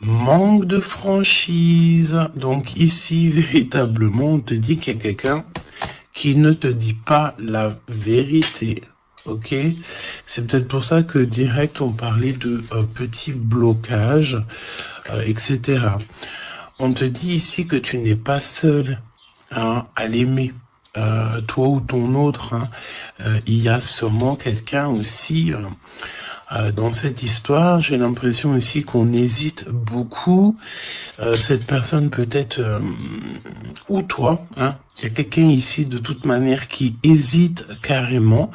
Manque de franchise. Donc ici, véritablement, on te dit qu'il y a quelqu'un qui ne te dit pas la vérité. Ok? C'est peut-être pour ça que direct, on parlait de petits blocages, etc. On te dit ici que tu n'es pas seul à l'aimer. Toi ou ton autre, il y a sûrement quelqu'un aussi dans cette histoire. J'ai l'impression aussi qu'on hésite beaucoup. Cette personne peut-être ou toi, il y a quelqu'un ici de toute manière qui hésite carrément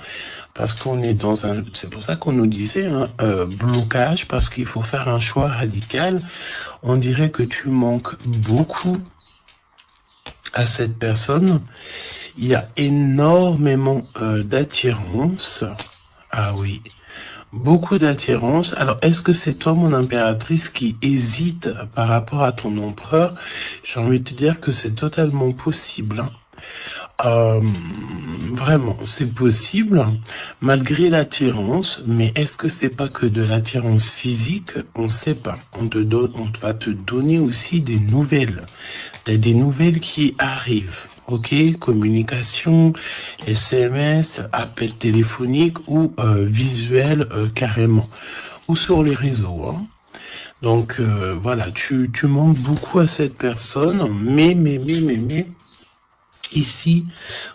parce qu'on est dans un, c'est pour ça qu'on nous disait blocage, parce qu'il faut faire un choix radical. On dirait que tu manques beaucoup à cette personne. Il y a énormément d'attirance. Ah oui, beaucoup d'attirance. Alors, est-ce que c'est toi, mon impératrice, qui hésite par rapport à ton empereur? J'ai envie de te dire que c'est totalement possible. Vraiment, c'est possible, malgré l'attirance, mais est-ce que c'est pas que de l'attirance physique? On sait pas. On va te donner aussi des nouvelles. T'as des nouvelles qui arrivent. Ok, communication, SMS, appel téléphonique ou visuel carrément, ou sur les réseaux. Donc voilà, tu manques beaucoup à cette personne, mais ici,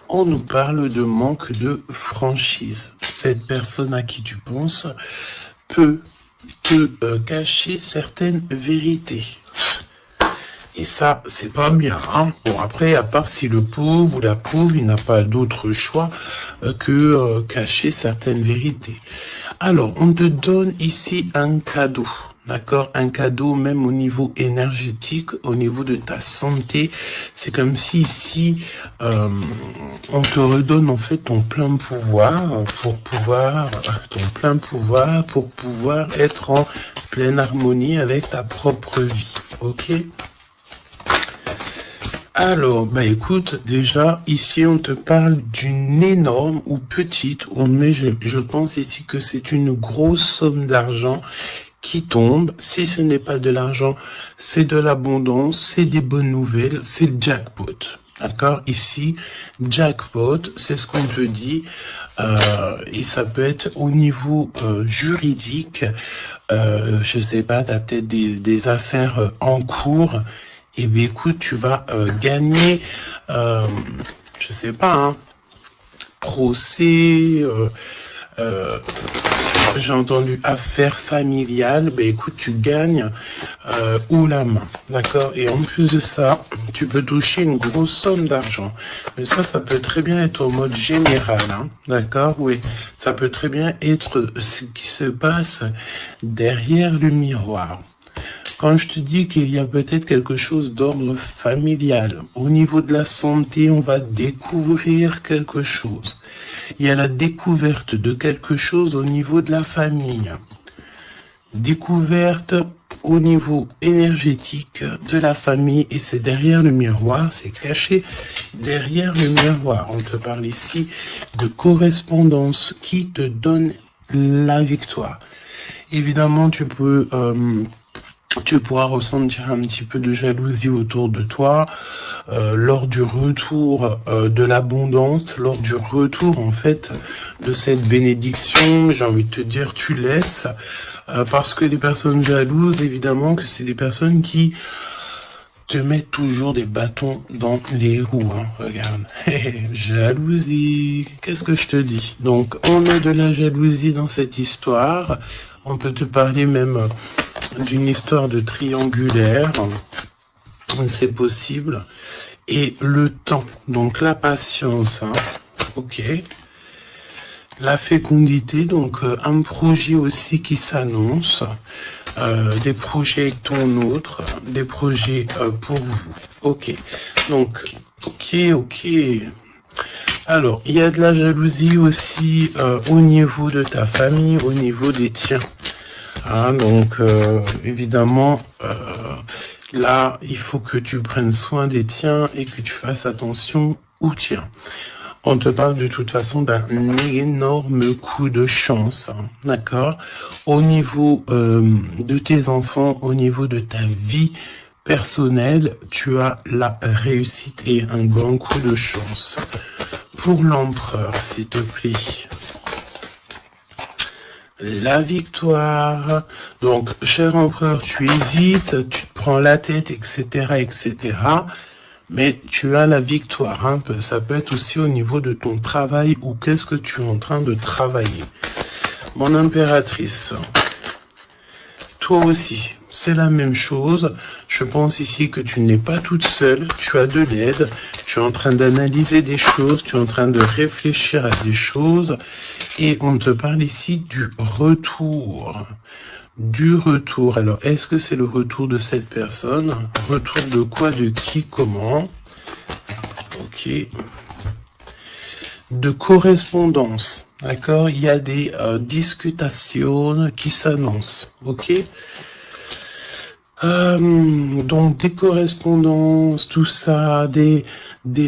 on nous parle de manque de franchise. Cette personne à qui tu penses peut te cacher certaines vérités. Et ça, c'est pas bien. Bon, après, à part si le pauvre ou la pauvre, il n'a pas d'autre choix que cacher certaines vérités. Alors, on te donne ici un cadeau. D'accord? Un cadeau même au niveau énergétique, au niveau de ta santé. C'est comme si ici, on te redonne en fait ton plein pouvoir pour pouvoir être en pleine harmonie avec ta propre vie. Ok? Alors, bah écoute, déjà, ici, on te parle d'une énorme ou petite, mais je pense ici que c'est une grosse somme d'argent qui tombe. Si ce n'est pas de l'argent, c'est de l'abondance, c'est des bonnes nouvelles, c'est le jackpot. D'accord? Ici, jackpot, c'est ce qu'on te dit, et ça peut être au niveau juridique, je sais pas, t'as peut-être des affaires en cours. Eh bien, écoute, tu vas gagner, je sais pas, procès, j'ai entendu affaires familiales. Ben écoute, tu gagnes haut la main, d'accord? Et en plus de ça, tu peux toucher une grosse somme d'argent. Mais ça peut très bien être au mode général, d'accord? Oui, ça peut très bien être ce qui se passe derrière le miroir. Quand je te dis qu'il y a peut-être quelque chose d'ordre familial, au niveau de la santé, on va découvrir quelque chose. Il y a la découverte de quelque chose au niveau de la famille. Découverte au niveau énergétique de la famille, et c'est derrière le miroir, c'est caché derrière le miroir. On te parle ici de correspondance qui te donne la victoire. Évidemment, tu pourras ressentir un petit peu de jalousie autour de toi lors du retour de l'abondance, lors du retour en fait de cette bénédiction. J'ai envie de te dire, tu laisses, parce que les personnes jalouses, évidemment que c'est des personnes qui te mettent toujours des bâtons dans les roues. Regarde, jalousie, qu'est-ce que je te dis? Donc on a de la jalousie dans cette histoire. On peut te parler même d'une histoire de triangulaire, c'est possible, et le temps, donc la patience, ok, la fécondité, donc un projet aussi qui s'annonce, des projets avec ton autre, des projets pour vous, ok, donc, ok, alors, il y a de la jalousie aussi au niveau de ta famille, au niveau des tiens. Donc, évidemment, là, il faut que tu prennes soin des tiens et que tu fasses attention aux tiens. On te parle de toute façon d'un énorme coup de chance, hein, d'accord? Au niveau de tes enfants, au niveau de ta vie personnelle, tu as la réussite et un grand coup de chance. Pour l'empereur, s'il te plaît. La victoire. Donc, cher empereur, tu hésites, tu te prends la tête, etc., etc., mais tu as la victoire. Hein. Ça peut être aussi au niveau de ton travail ou qu'est-ce que tu es en train de travailler. Mon impératrice, toi aussi, c'est la même chose. Je pense ici que tu n'es pas toute seule, tu as de l'aide, tu es en train d'analyser des choses, tu es en train de réfléchir à des choses et on te parle ici du retour. Du retour. Alors, est-ce que c'est le retour de cette personne? Retour de quoi? De qui? Comment? Ok. De correspondance. D'accord? Il y a des discutations qui s'annoncent. Ok? Donc, des correspondances, tout ça, des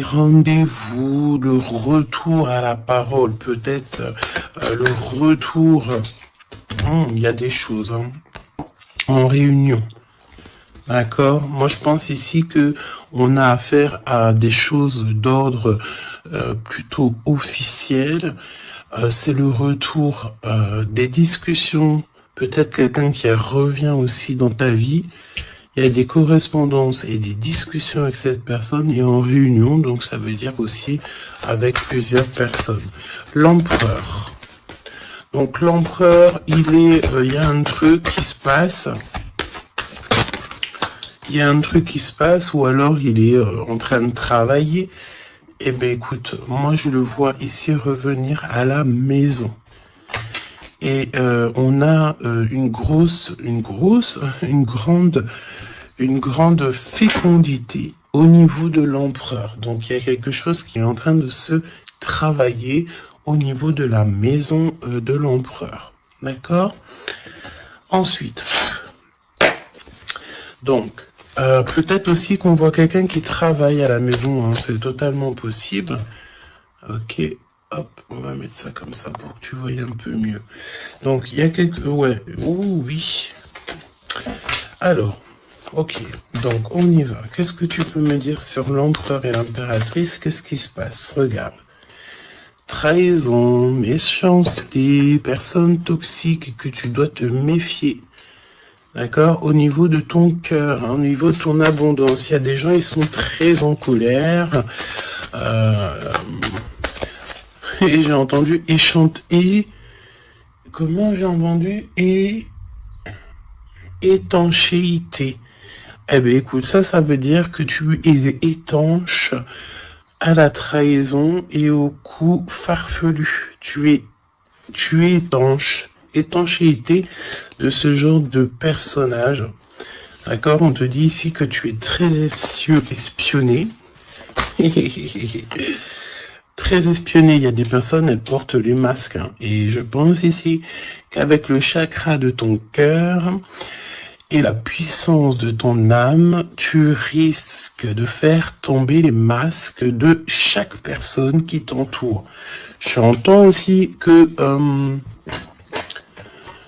rendez-vous, le retour à la parole, peut-être le retour... il y a des choses hein, en réunion. D'accord. Moi, je pense ici que on a affaire à des choses d'ordre plutôt officiel. C'est le retour des discussions. Peut-être quelqu'un qui revient aussi dans ta vie. Il y a des correspondances et des discussions avec cette personne et en réunion. Donc, ça veut dire aussi avec plusieurs personnes. L'empereur. Donc l'empereur, il y a un truc qui se passe. Il y a un truc qui se passe ou alors il est en train de travailler. Eh ben écoute, moi je le vois ici revenir à la maison. Et on a une grande fécondité au niveau de l'empereur. Donc il y a quelque chose qui est en train de se travailler au niveau de la maison de l'empereur. D'accord? Ensuite, donc, peut-être aussi qu'on voit quelqu'un qui travaille à la maison, hein, c'est totalement possible. Ok, hop, on va mettre ça comme ça pour que tu voyes un peu mieux. Donc, il y a quelques... Ouais, oui. Alors, ok, donc on y va. Qu'est-ce que tu peux me dire sur l'empereur et l'impératrice? Qu'est-ce qui se passe? Regarde. Trahison, méchanceté, personne toxique que tu dois te méfier. D'accord? Au niveau de ton cœur, hein, au niveau de ton abondance, il y a des gens, ils sont très en colère. Et j'ai entendu et comment j'ai entendu étanchéité. Eh ben écoute, ça veut dire que tu es étanche à la trahison et au coup farfelu. Tu es étanche. Étanchéité de ce genre de personnage. D'accord? On te dit ici que tu es très espionné. Très espionné. Il y a des personnes, elles portent les masques. Hein. Et je pense ici qu'avec le chakra de ton cœur et la puissance de ton âme, tu risques de faire tomber les masques de chaque personne qui t'entoure. J'entends aussi que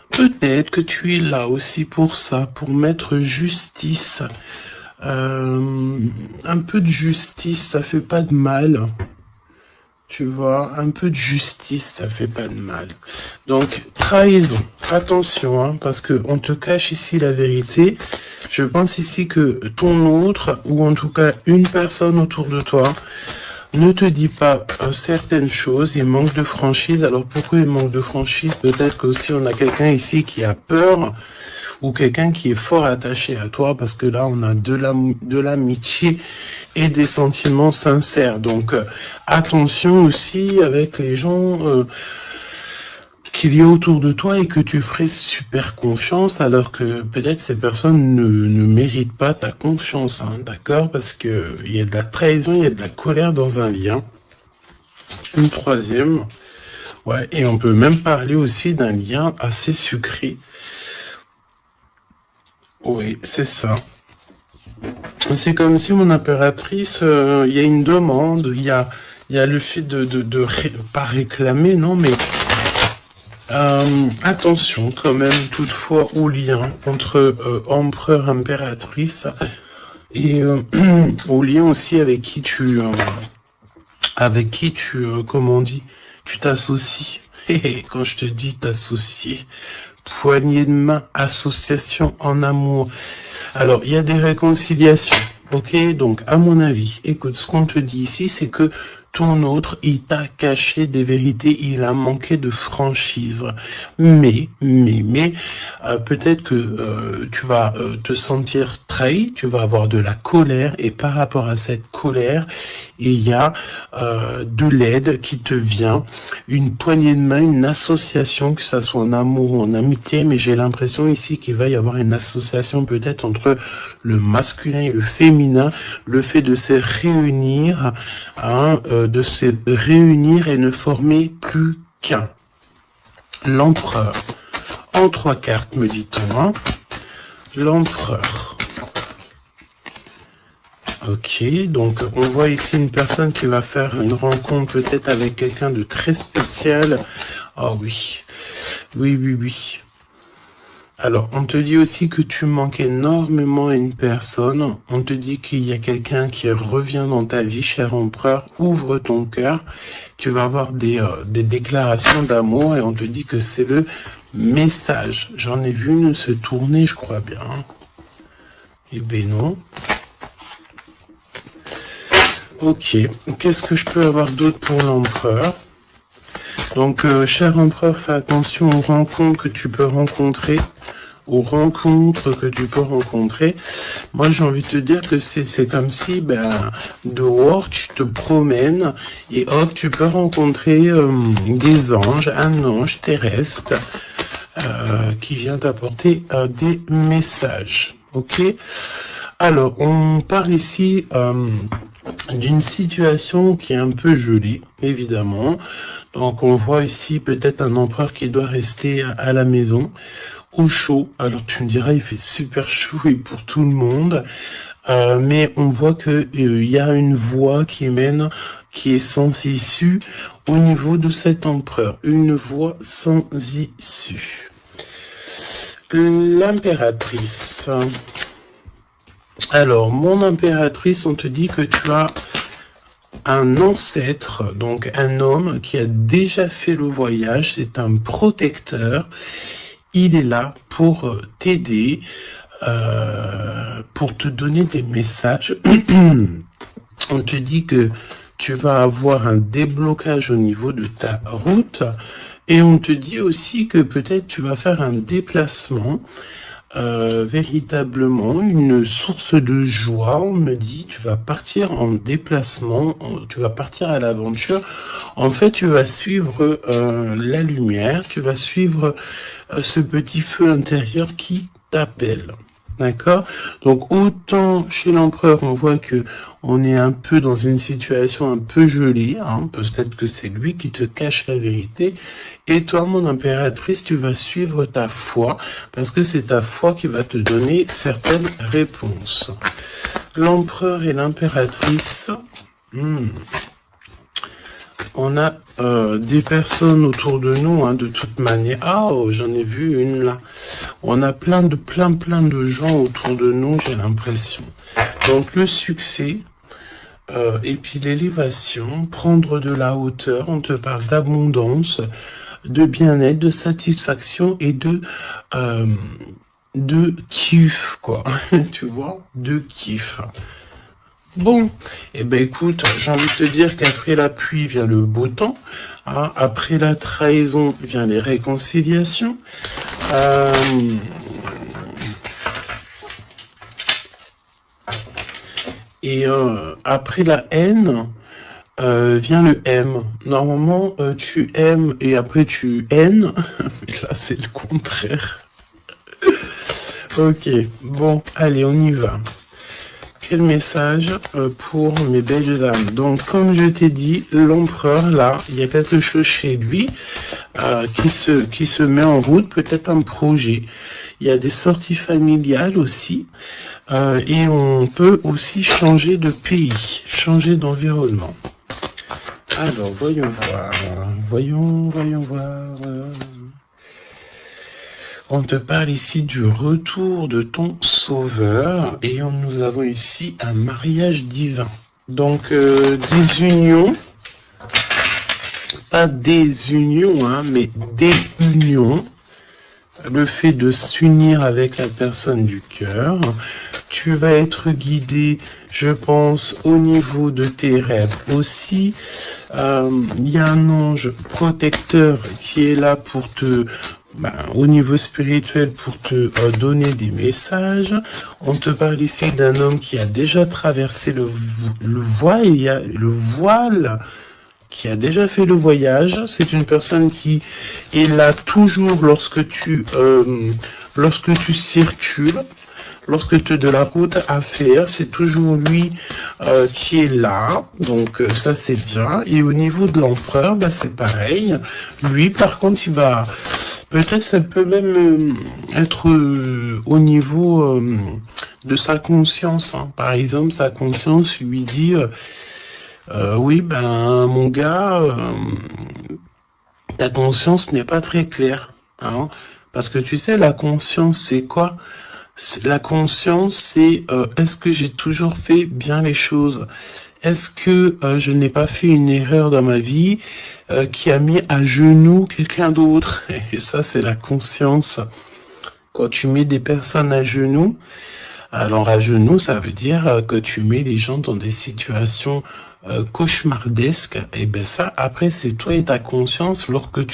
peut-être que tu es là aussi pour ça, pour mettre justice. Un peu de justice, ça fait pas de mal. Tu vois, un peu de justice, ça fait pas de mal. Donc, trahison. Attention, hein, parce que on te cache ici la vérité. Je pense ici que ton autre, ou en tout cas une personne autour de toi, ne te dit pas certaines choses, il manque de franchise. Alors pourquoi il manque de franchise? Peut-être qu'aussi on a quelqu'un ici qui a peur, ou quelqu'un qui est fort attaché à toi, parce que là on a de l'amitié et des sentiments sincères. Donc attention aussi avec les gens qu'il y a autour de toi et que tu ferais super confiance, alors que peut-être ces personnes ne méritent pas ta confiance, hein, d'accord? Parce que il y a de la trahison, il y a de la colère dans un lien. Une troisième, ouais, et on peut même parler aussi d'un lien assez sucré. Oui, c'est ça. C'est comme si mon impératrice, il y a une demande, il y a il y a le fait pas réclamer, non, mais attention quand même toutefois au lien entre empereur, impératrice et au lien aussi avec qui tu comment on dit, tu t'associes. Quand je te dis t'associer, poignée de main, association en amour. Alors, il y a des réconciliations. Ok, donc à mon avis, écoute, ce qu'on te dit ici, c'est que ton autre, il t'a caché des vérités, il a manqué de franchise. Mais, peut-être que tu vas te sentir trahi, tu vas avoir de la colère, et par rapport à cette colère, il y a de l'aide qui te vient, une poignée de main, une association, que ça soit en amour ou en amitié, mais j'ai l'impression ici qu'il va y avoir une association peut-être entre le masculin et le féminin, le fait de se réunir, et ne former plus qu'un. L'empereur. En 3 cartes, me dit-on, hein. L'empereur. Ok, donc on voit ici une personne qui va faire une rencontre peut-être avec quelqu'un de très spécial. Oh oui, oui. Alors, on te dit aussi que tu manques énormément à une personne. On te dit qu'il y a quelqu'un qui revient dans ta vie, cher empereur. Ouvre ton cœur. Tu vas avoir des déclarations d'amour et on te dit que c'est le message. J'en ai vu une se tourner, je crois bien. Eh ben non. Ok, qu'est-ce que je peux avoir d'autre pour l'empereur? Donc, cher empereur, fais attention aux rencontres que tu peux rencontrer. Moi, j'ai envie de te dire que c'est comme si, dehors, tu te promènes et hop, tu peux rencontrer des anges, un ange terrestre qui vient t'apporter des messages. Ok? Alors, on parle ici d'une situation qui est un peu jolie, évidemment. Donc, on voit ici peut-être un empereur qui doit rester à la maison, au chaud. Alors, tu me diras, il fait super chaud et pour tout le monde. Mais on voit que il y a une voie qui mène, qui est sans issue au niveau de cet empereur. Une voie sans issue. L'impératrice. Alors, mon impératrice, on te dit que tu as un ancêtre, donc un homme qui a déjà fait le voyage, c'est un protecteur. Il est là pour t'aider, pour te donner des messages. On te dit que tu vas avoir un déblocage au niveau de ta route et on te dit aussi que peut-être tu vas faire un déplacement, véritablement une source de joie. On me dit tu vas partir en déplacement, tu vas partir à l'aventure. En fait, tu vas suivre la lumière, tu vas suivre ce petit feu intérieur qui t'appelle. D'accord? Donc autant chez l'empereur, on voit que on est un peu dans une situation un peu gelée, hein, peut-être que c'est lui qui te cache la vérité, et toi, mon impératrice, tu vas suivre ta foi, parce que c'est ta foi qui va te donner certaines réponses. L'empereur et l'impératrice, on a des personnes autour de nous, hein, de toute manière. Ah, oh, j'en ai vu une là. On a plein de gens autour de nous, j'ai l'impression. Donc le succès, et puis l'élévation, prendre de la hauteur, on te parle d'abondance, de bien-être, de satisfaction et de kiff, quoi. Tu vois, de kiff. Bon, eh ben écoute, j'ai envie de te dire qu'après la pluie vient le beau temps, hein, après la trahison vient les réconciliations, et après la haine vient le M. Normalement, tu aimes et après tu haines, mais là c'est le contraire. Ok, bon, allez, on y va. Quel message pour mes belles âmes. Donc, comme je t'ai dit, l'empereur, là, il y a quelque chose chez lui qui se met en route, peut-être un projet. Il y a des sorties familiales aussi, et on peut aussi changer de pays, changer d'environnement. Alors, voyons voir. Voyons voir. On te parle ici du retour de ton sauveur et nous avons ici un mariage divin. Donc, des unions, pas des unions, hein, mais des unions. Le fait de s'unir avec la personne du cœur. Tu vas être guidé, je pense, au niveau de tes rêves aussi. Il y a un ange protecteur qui est là pour te, au niveau spirituel, pour te donner des messages. On te parle ici d'un homme qui a déjà traversé le voile, il y a le voile, qui a déjà fait le voyage. C'est une personne qui est là toujours lorsque tu circules, lorsque tu as de la route à faire. C'est toujours lui qui est là. Donc ça c'est bien. Et au niveau de l'empereur, c'est pareil. Lui par contre il va... Peut-être ça peut même être au niveau de sa conscience. Hein. Par exemple, sa conscience lui dit... oui, mon gars, ta conscience n'est pas très claire, hein, parce que tu sais, la conscience, c'est quoi? La conscience, c'est est-ce que j'ai toujours fait bien les choses? Est-ce que je n'ai pas fait une erreur dans ma vie qui a mis à genoux quelqu'un d'autre? Et ça, c'est la conscience. Quand tu mets des personnes à genoux, alors à genoux, ça veut dire que tu mets les gens dans des situations cauchemardesques. Et ben ça, après, c'est toi et ta conscience lorsque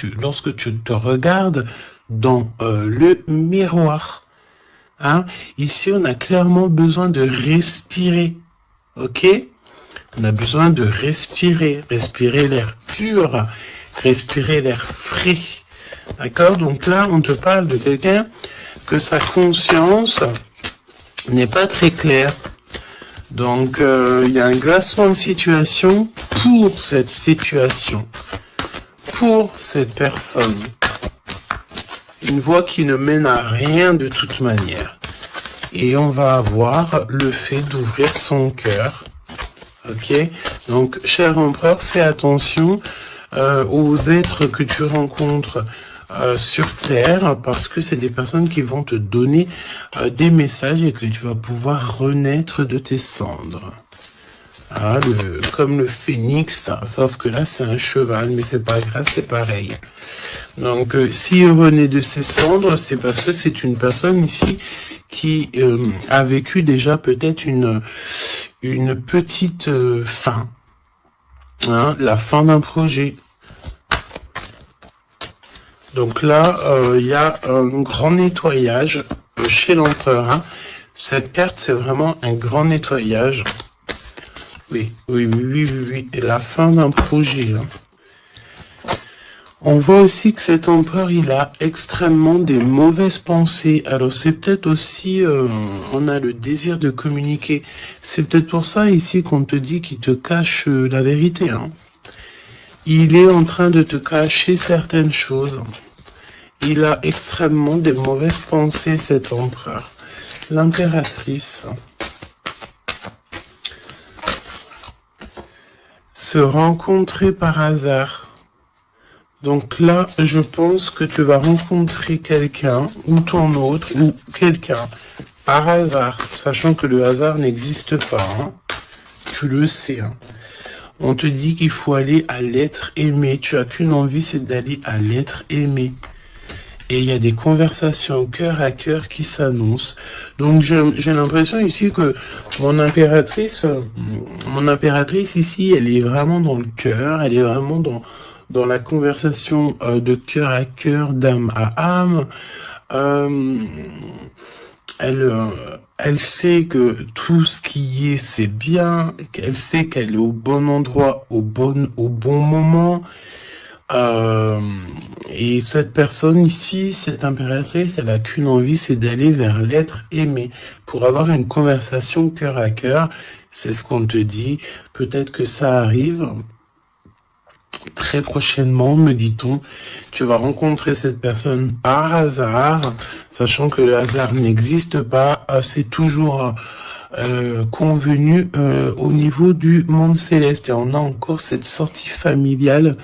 tu te regardes dans le miroir. Hein? Ici, on a clairement besoin de respirer. Ok? On a besoin de respirer l'air pur, respirer l'air frais. D'accord? Donc là, on te parle de quelqu'un que sa conscience n'est pas très claire. Donc, il y a un glacement de situation pour cette situation, pour cette personne. Une voie qui ne mène à rien de toute manière. Et on va avoir le fait d'ouvrir son cœur. Ok? Donc, cher empereur, fais attention aux êtres que tu rencontres sur Terre, parce que c'est des personnes qui vont te donner des messages et que tu vas pouvoir renaître de tes cendres. Ah, comme le phénix, sauf que là c'est un cheval, mais c'est pas grave, c'est pareil. Donc s'il renaît de ses cendres, c'est parce que c'est une personne ici qui a vécu déjà peut-être une petite fin, hein, la fin d'un projet. Donc là, il y a un grand nettoyage chez l'empereur. Hein. Cette carte, c'est vraiment un grand nettoyage. Oui. Et la fin d'un projet. Hein. On voit aussi que cet empereur, il a extrêmement des mauvaises pensées. Alors c'est peut-être aussi, on a le désir de communiquer. C'est peut-être pour ça ici qu'on te dit qu'il te cache la vérité. Hein. Il est en train de te cacher certaines choses. Il a extrêmement des mauvaises pensées, cet empereur. L'impératrice. Se rencontrer par hasard. Donc là, je pense que tu vas rencontrer quelqu'un, ou ton autre, ou quelqu'un, par hasard, sachant que le hasard n'existe pas. Hein. Tu le sais. Hein. On te dit qu'il faut aller à l'être aimé. Tu as qu'une envie, c'est d'aller à l'être aimé. Et il y a des conversations cœur à cœur qui s'annoncent. Donc j'ai l'impression ici que mon impératrice ici, elle est vraiment dans le cœur, elle est vraiment dans la conversation de cœur à cœur, d'âme à âme. Elle sait que tout ce qui est, c'est bien, qu'elle sait qu'elle est au bon endroit, au bon moment. Et cette personne ici, cette impératrice, elle a qu'une envie, c'est d'aller vers l'être aimé. Pour avoir une conversation cœur à cœur, c'est ce qu'on te dit. Peut-être que ça arrive. Très prochainement, me dit-on, tu vas rencontrer cette personne par hasard, sachant que le hasard n'existe pas, c'est toujours convenu au niveau du monde céleste. Et on a encore cette sortie familiale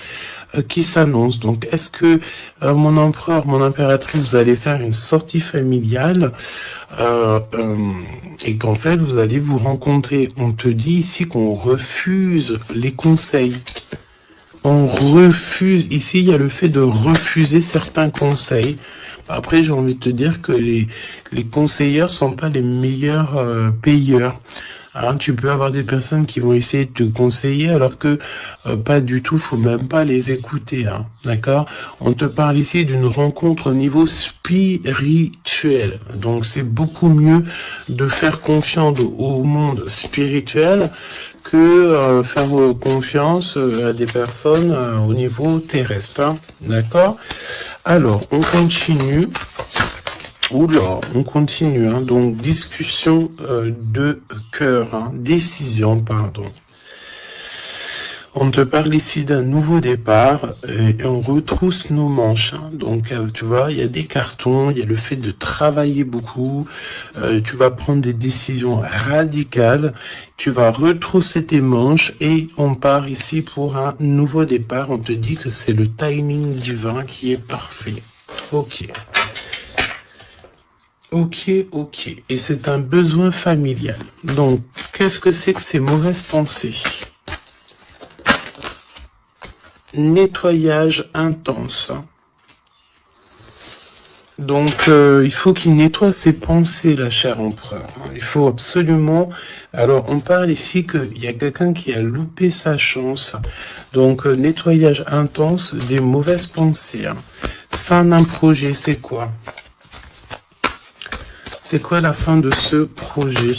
qui s'annonce. Donc, est-ce que mon empereur, mon impératrice, vous allez faire une sortie familiale et qu'en fait, vous allez vous rencontrer. On te dit ici qu'on refuse les conseils. On refuse. Ici, il y a le fait de refuser certains conseils. Après, j'ai envie de te dire que les conseilleurs sont pas les meilleurs payeurs. Hein, tu peux avoir des personnes qui vont essayer de te conseiller alors que pas du tout, faut même pas les écouter. Hein, d'accord? On te parle ici d'une rencontre au niveau spirituel. Donc c'est beaucoup mieux de faire confiance au monde spirituel que faire confiance à des personnes au niveau terrestre. Hein, d'accord? Alors, on continue. Oula, on continue, hein. Donc discussion de cœur, hein. Décision, pardon. On te parle ici d'un nouveau départ et on retrousse nos manches. Hein. Donc tu vois, il y a des cartons, il y a le fait de travailler beaucoup, tu vas prendre des décisions radicales, tu vas retrousser tes manches et on part ici pour un nouveau départ. On te dit que c'est le timing divin qui est parfait. Ok. Ok. Et c'est un besoin familial. Donc, qu'est-ce que c'est que ces mauvaises pensées? Nettoyage intense. Donc, il faut qu'il nettoie ses pensées, la chère empereur. Il faut absolument... Alors, on parle ici qu'il y a quelqu'un qui a loupé sa chance. Donc, nettoyage intense des mauvaises pensées. Fin d'un projet, c'est quoi? C'est quoi la fin de ce projet?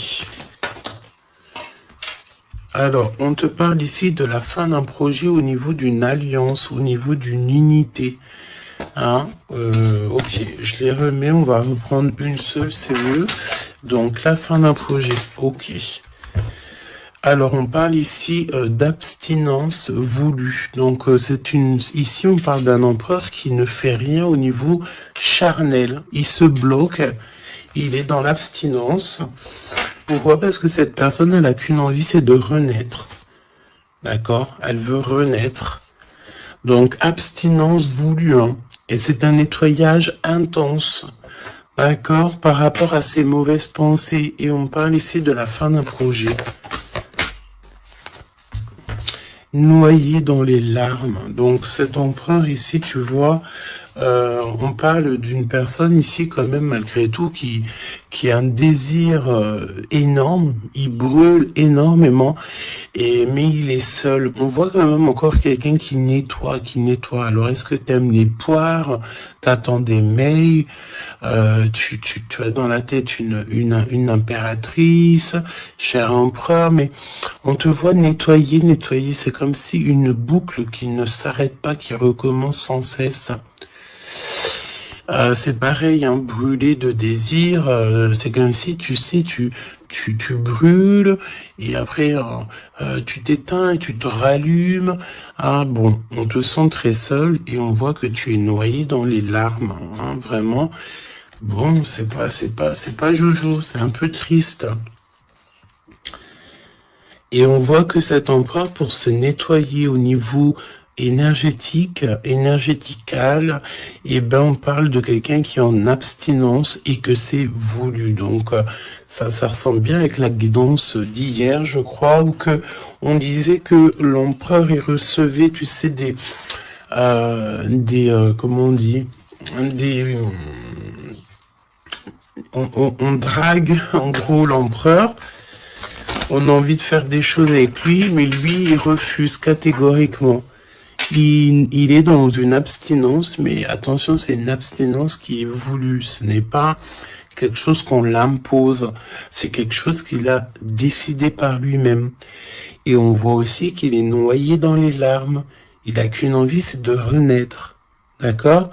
Alors, on te parle ici de la fin d'un projet au niveau d'une alliance, au niveau d'une unité. Hein, ok, je les remets, on va reprendre une seule, c'est mieux. Donc, la fin d'un projet, ok. Alors, on parle ici d'abstinence voulue. Donc, ici, on parle d'un empereur qui ne fait rien au niveau charnel. Il se bloque. Il est dans l'abstinence. Pourquoi? Parce que cette personne, elle n'a qu'une envie, c'est de renaître. D'accord? Elle veut renaître. Donc, abstinence voulue. Hein. Et c'est un nettoyage intense. D'accord? Par rapport à ses mauvaises pensées. Et on parle ici de la fin d'un projet. Noyé dans les larmes. Donc, cet empereur ici, tu vois... on parle d'une personne ici quand même malgré tout qui a un désir énorme, il brûle énormément, mais il est seul. On voit quand même encore quelqu'un qui nettoie. Alors est-ce que tu aimes les poires? T'attends des mails? Tu as dans la tête une impératrice, cher empereur, mais on te voit nettoyer. C'est comme si une boucle qui ne s'arrête pas, qui recommence sans cesse. C'est pareil, hein, brûler de désir, c'est comme si, tu sais, tu brûles, et après, tu t'éteins et tu te rallumes. Ah bon, on te sent très seul, et on voit que tu es noyé dans les larmes, hein, vraiment. Bon, c'est pas jojo, c'est un peu triste. Et on voit que cet empereur, pour se nettoyer au niveau énergétical, et ben on parle de quelqu'un qui est en abstinence et que c'est voulu. Donc ça ressemble bien avec la guidance d'hier, je crois, où que on disait que l'empereur il recevait, tu sais, comment on dit, on drague en gros l'empereur. On a envie de faire des choses avec lui, mais lui il refuse catégoriquement. Il est dans une abstinence, mais attention, c'est une abstinence qui est voulue. Ce n'est pas quelque chose qu'on l'impose. C'est quelque chose qu'il a décidé par lui-même. Et on voit aussi qu'il est noyé dans les larmes. Il a qu'une envie, c'est de renaître. D'accord?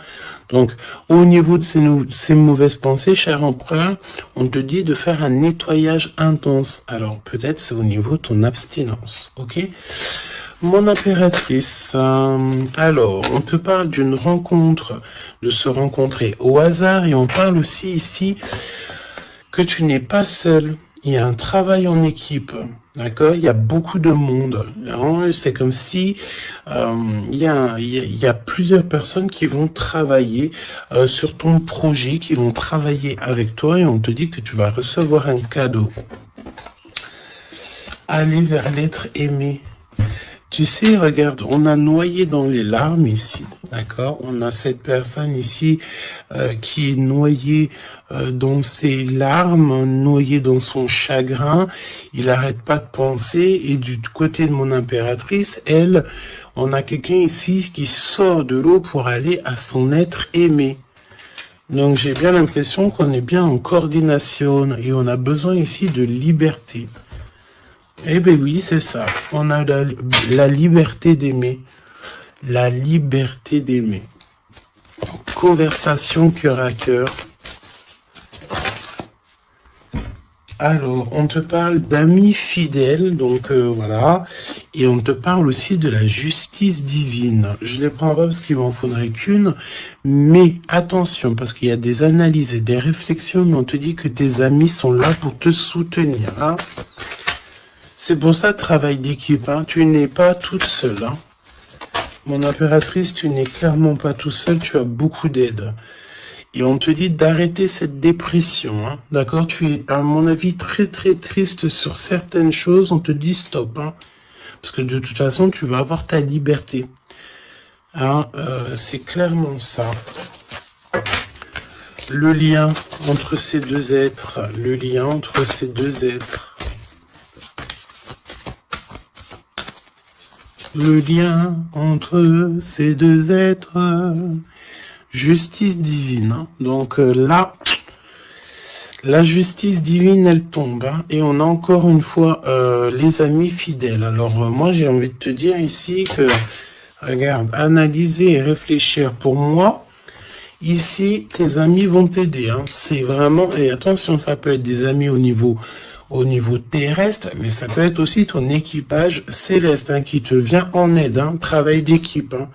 Donc, au niveau de ces mauvaises pensées, cher empereur, on te dit de faire un nettoyage intense. Alors, peut-être c'est au niveau de ton abstinence. Ok? Mon impératrice, alors, on te parle d'une rencontre, de se rencontrer au hasard, et on parle aussi ici que tu n'es pas seul. il y a un travail en équipe, d'accord? Il y a beaucoup de monde. Hein. C'est comme si il y a plusieurs personnes qui vont travailler sur ton projet, qui vont travailler avec toi et on te dit que tu vas recevoir un cadeau. Aller vers l'être aimé. Tu sais, regarde, on a noyé dans les larmes ici, d'accord? On a cette personne ici qui est noyée dans ses larmes, noyée dans son chagrin. Il n'arrête pas de penser. Et du côté de mon impératrice, elle, on a quelqu'un ici qui sort de l'eau pour aller à son être aimé. Donc j'ai bien l'impression qu'on est bien en coordination et on a besoin ici de liberté. Eh ben oui, c'est ça. On a la liberté d'aimer. La liberté d'aimer. Conversation cœur à cœur. Alors, on te parle d'amis fidèles, donc voilà. Et on te parle aussi de la justice divine. Je les prends pas parce qu'il m'en faudrait qu'une. Mais attention, parce qu'il y a des analyses et des réflexions, mais on te dit que tes amis sont là pour te soutenir. Hein. C'est pour ça, travail d'équipe, hein. Tu n'es pas toute seule. Hein. Mon impératrice, tu n'es clairement pas tout seul, tu as beaucoup d'aide. Et on te dit d'arrêter cette dépression. Hein. D'accord? Tu es, à mon avis, très très triste sur certaines choses, on te dit stop. Hein. Parce que de toute façon, tu vas avoir ta liberté. Hein, c'est clairement ça. Le lien entre ces deux êtres, le lien entre ces deux êtres. Le lien entre ces deux êtres, justice divine. Hein. Donc là, la justice divine, elle tombe. Hein, et on a encore une fois les amis fidèles. Alors moi, j'ai envie de te dire ici que, regarde, analyser et réfléchir. Pour moi, ici, tes amis vont t'aider. Hein. C'est vraiment, et attention, ça peut être des amis au niveau terrestre, mais ça peut être aussi ton équipage céleste hein, qui te vient en aide, hein, travail d'équipe. Hein.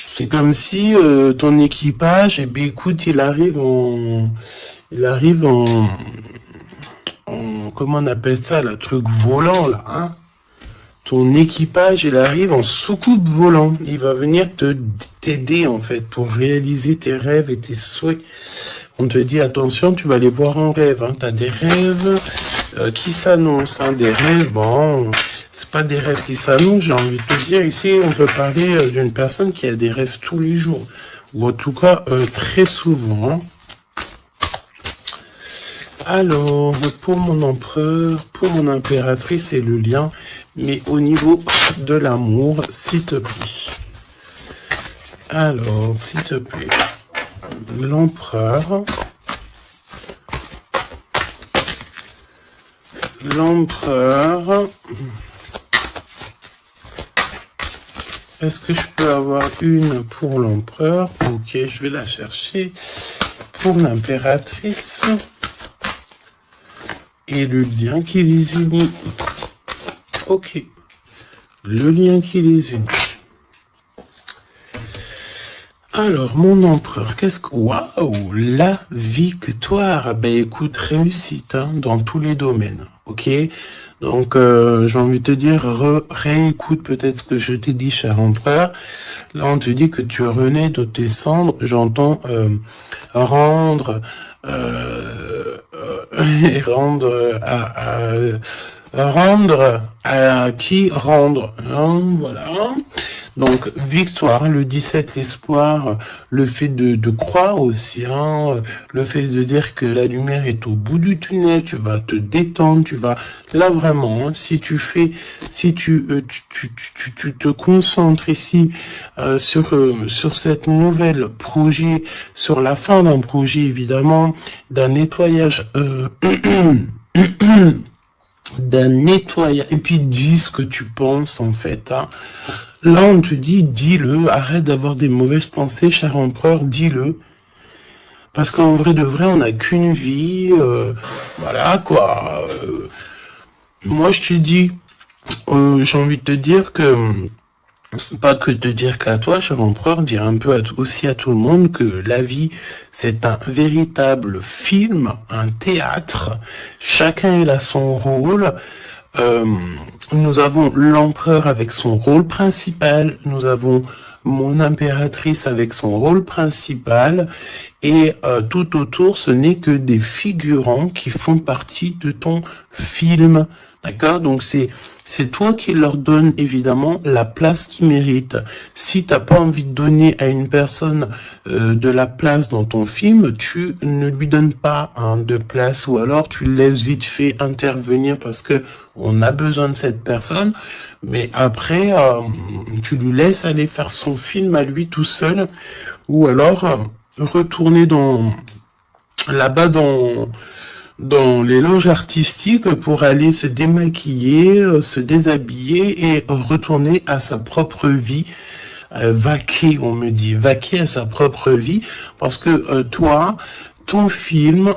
C'est comme si ton équipage, eh bien, écoute, il arrive en, comment on appelle ça, le truc volant là. Hein. Ton équipage, il arrive en soucoupe volant. Il va venir t'aider en fait pour réaliser tes rêves et tes souhaits. On te dit, attention, tu vas les voir en rêve. Hein. Tu as des rêves qui s'annoncent. Hein. Des rêves, bon, c'est pas des rêves qui s'annoncent. J'ai envie de te dire, ici, on peut parler d'une personne qui a des rêves tous les jours. Ou en tout cas, très souvent. Hein. Alors, pour mon empereur, pour mon impératrice, c'est le lien. Mais au niveau de l'amour, s'il te plaît. Alors, s'il te plaît. L'empereur. L'empereur. Est-ce que je peux avoir une pour l'empereur? Ok, je vais la chercher. Pour l'impératrice. Et le lien qui les unit. Ok. Le lien qui les unit. Alors, mon empereur, qu'est-ce que... Waouh, la victoire. Ben écoute, réussite hein, dans tous les domaines. Ok. Donc, j'ai envie de te dire, réécoute peut-être ce que je t'ai dit, cher empereur. Là, on te dit que tu renais de tes cendres. J'entends rendre... et rendre à qui rendre. Hein, voilà. Donc, victoire, le 17, l'espoir, le fait de croire aussi, hein, le fait de dire que la lumière est au bout du tunnel, tu vas te détendre, tu vas, là vraiment, hein, si tu te concentres ici sur cette nouvelle projet, sur la fin d'un projet évidemment, d'un nettoyage, d'un nettoyage, et puis dis ce que tu penses en fait, hein. Là, on te dit, dis-le, arrête d'avoir des mauvaises pensées, cher empereur, dis-le. Parce qu'en vrai de vrai, on n'a qu'une vie, voilà, quoi. Moi, je te dis, j'ai envie de te dire que pas que te dire qu'à toi, cher empereur, dire un peu aussi à tout le monde que la vie, c'est un véritable film, un théâtre. Chacun a son rôle. Euh, nous avons l'empereur avec son rôle principal, nous avons mon impératrice avec son rôle principal, et tout autour, ce n'est que des figurants qui font partie de ton film. D'accord? Donc c'est toi qui leur donne évidemment la place qu'ils méritent. Si t'as pas envie de donner à une personne de la place dans ton film, tu ne lui donnes pas de place, ou alors tu le laisses vite fait intervenir parce que on a besoin de cette personne, mais après tu lui laisses aller faire son film à lui tout seul, ou alors retourner là-bas dans les loges artistiques pour aller se démaquiller, se déshabiller et retourner à sa propre vie, vaquer, on me dit, vaquer à sa propre vie, parce que toi, ton film,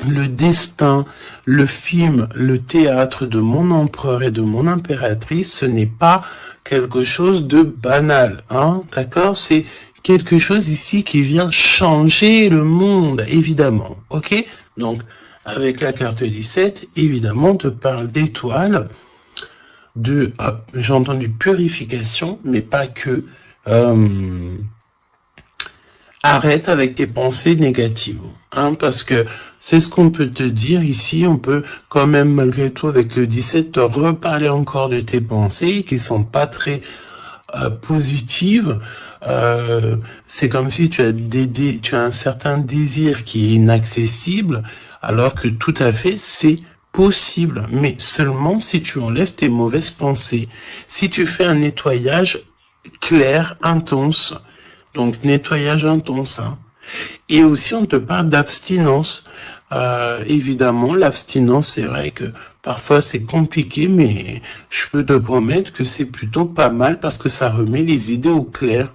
le destin, le film, le théâtre de mon empereur et de mon impératrice, ce n'est pas quelque chose de banal, hein, d'accord? C'est quelque chose ici qui vient changer le monde, évidemment, ok? Donc, avec la carte 17, évidemment, on te parle d'étoiles, j'ai entendu purification, mais pas que, arrête avec tes pensées négatives, hein, parce que c'est ce qu'on peut te dire ici. On peut quand même, malgré tout, avec le 17, te reparler encore de tes pensées qui sont pas très positives. C'est comme si tu as un certain désir qui est inaccessible, alors que tout à fait, c'est possible, mais seulement si tu enlèves tes mauvaises pensées, si tu fais un nettoyage clair, intense. Donc, nettoyage intense. Hein. Et aussi, on te parle d'abstinence. Évidemment, l'abstinence, c'est vrai que parfois c'est compliqué, mais je peux te promettre que c'est plutôt pas mal parce que ça remet les idées au clair.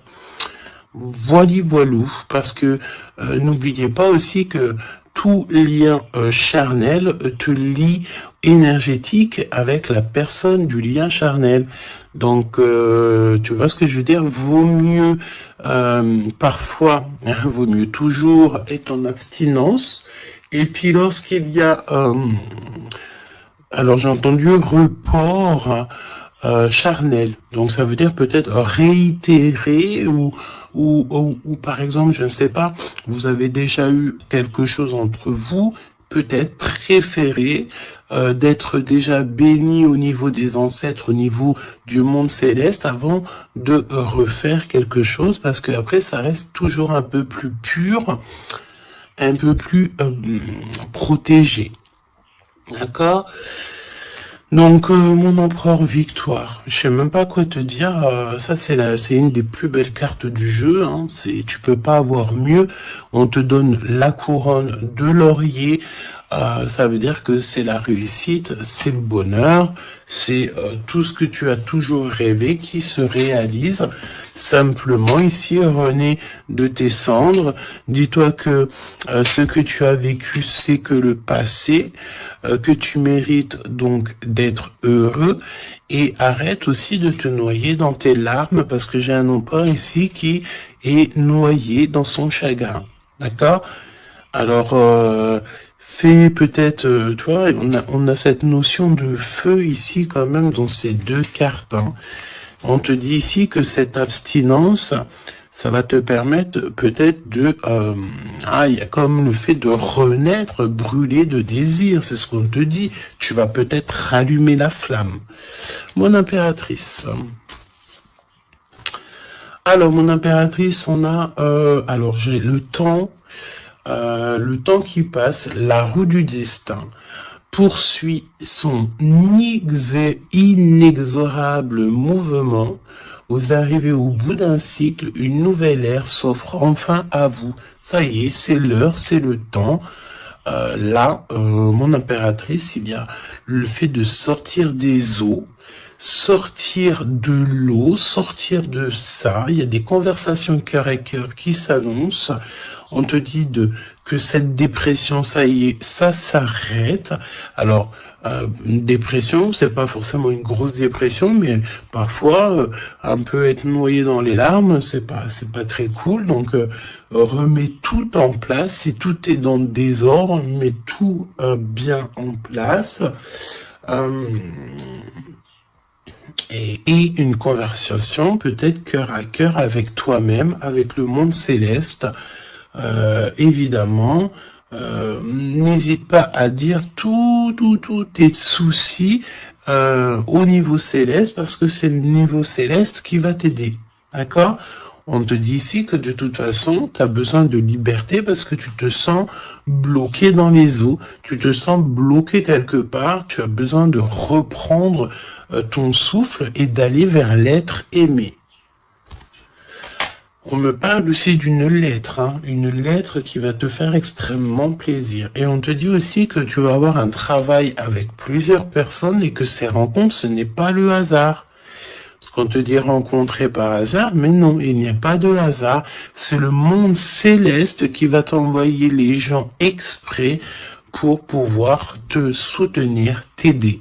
Voilou, parce que n'oubliez pas aussi que tout lien charnel te lie énergétique avec la personne du lien charnel. Donc, tu vois ce que je veux dire? Vaut mieux parfois, vaut mieux toujours être en abstinence. Et puis lorsqu'il y a, alors j'ai entendu report charnel. Donc ça veut dire peut-être réitérer ou par exemple, je ne sais pas, vous avez déjà eu quelque chose entre vous, peut-être préféré d'être déjà béni au niveau des ancêtres, au niveau du monde céleste, avant de refaire quelque chose, parce que après ça reste toujours un peu plus pur, un peu plus protégé. D'accord? Donc mon empereur victoire, je sais même pas quoi te dire. Ça c'est une des plus belles cartes du jeu. Hein. Tu peux pas avoir mieux. On te donne la couronne de laurier. Ça veut dire que c'est la réussite, c'est le bonheur, c'est tout ce que tu as toujours rêvé qui se réalise. Simplement ici, René, de tes cendres, dis-toi que ce que tu as vécu, c'est que le passé, que tu mérites donc d'être heureux, et arrête aussi de te noyer dans tes larmes, parce que j'ai un empereur ici qui est noyé dans son chagrin. D'accord? Alors, fais peut-être, tu vois, on a cette notion de feu ici quand même dans ces deux cartes. Hein. On te dit ici que cette abstinence, ça va te permettre peut-être de... il y a comme le fait de renaître, brûler de désir, c'est ce qu'on te dit. Tu vas peut-être rallumer la flamme. Mon impératrice. Alors, mon impératrice, on a... alors, j'ai le temps qui passe, la roue du destin poursuit son inexorable mouvement. Vous arrivez au bout d'un cycle, une nouvelle ère s'offre enfin à vous. Ça y est, c'est l'heure, c'est le temps. Là, mon impératrice, il y a le fait de sortir des eaux, sortir de l'eau, sortir de ça. Il y a des conversations cœur à cœur qui s'annoncent. On te dit que cette dépression, ça y est, ça s'arrête. Alors, une dépression, c'est pas forcément une grosse dépression, mais parfois, un peu être noyé dans les larmes, c'est pas très cool. Donc, remets tout en place. Si tout est dans le désordre, mets tout bien en place. Et une conversation peut-être cœur à cœur avec toi-même, avec le monde céleste, évidemment. N'hésite pas à dire tous tes soucis au niveau céleste, parce que c'est le niveau céleste qui va t'aider, d'accord? On te dit ici que de toute façon, tu as besoin de liberté parce que tu te sens bloqué dans les eaux, tu te sens bloqué quelque part, tu as besoin de reprendre ton souffle et d'aller vers l'être aimé. On me parle aussi d'une lettre, une lettre qui va te faire extrêmement plaisir. Et on te dit aussi que tu vas avoir un travail avec plusieurs personnes et que ces rencontres, ce n'est pas le hasard. Parce qu'on te dit rencontrer par hasard, mais non, il n'y a pas de hasard. C'est le monde céleste qui va t'envoyer les gens exprès pour pouvoir te soutenir, t'aider.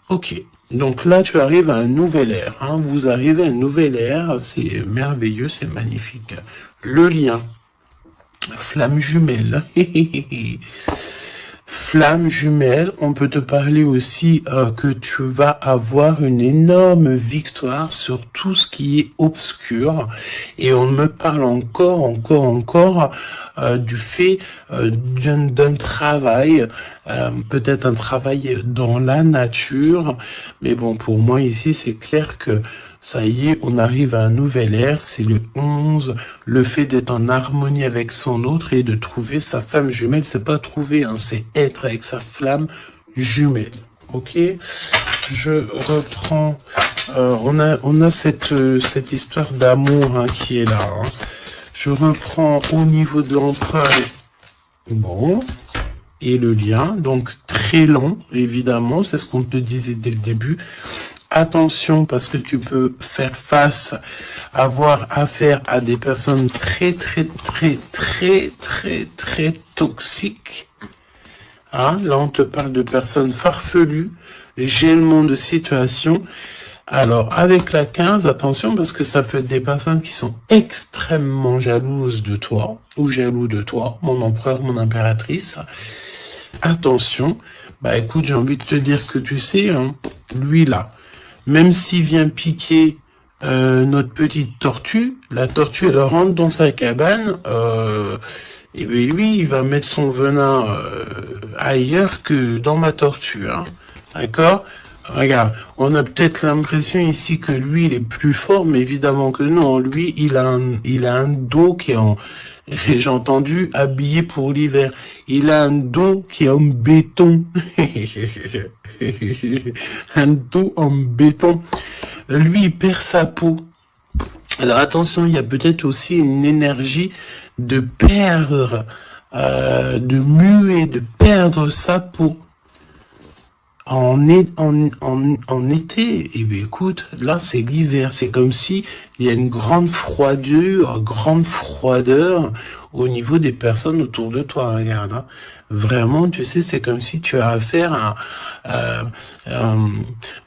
Ok, donc là tu arrives à un nouvel ère. Vous arrivez à un nouvel ère, c'est merveilleux, c'est magnifique. Le lien, flamme jumelle. Flamme jumelle, on peut te parler aussi que tu vas avoir une énorme victoire sur tout ce qui est obscur. Et on me parle encore du fait d'un travail, peut-être un travail dans la nature. Mais bon, pour moi ici, c'est clair que ça y est, on arrive à un nouvel ère, c'est le 11, le fait d'être en harmonie avec son autre et de trouver sa flamme jumelle, c'est pas trouver, c'est être avec sa flamme jumelle, ok? Je reprends, on a cette histoire d'amour qui est là, Je reprends au niveau de l'empereur, bon, et le lien, donc très long, évidemment, c'est ce qu'on te disait dès le début. Attention, parce que tu peux faire face, avoir affaire à des personnes très toxiques. Là, on te parle de personnes farfelues, gèlement de situation. Alors, avec la 15, attention, parce que ça peut être des personnes qui sont extrêmement jalouses de toi, ou jaloux de toi, mon empereur, mon impératrice. Attention, écoute, j'ai envie de te dire que tu sais, lui là, même s'il vient piquer notre petite tortue, la tortue elle rentre dans sa cabane, et bien lui il va mettre son venin ailleurs que dans ma tortue, d'accord? Regarde, on a peut-être l'impression ici que lui il est plus fort, mais évidemment que non. Lui il a un dos qui est j'ai entendu habillé pour l'hiver. Il a un dos qui est en béton. Un dos en béton. Lui, il perd sa peau. Alors attention, il y a peut-être aussi une énergie de perdre, de muer, de perdre sa peau. En été, et bien écoute, là c'est l'hiver, c'est comme si il y a une grande froideur au niveau des personnes autour de toi, regarde. Vraiment, tu sais, c'est comme si tu as affaire à...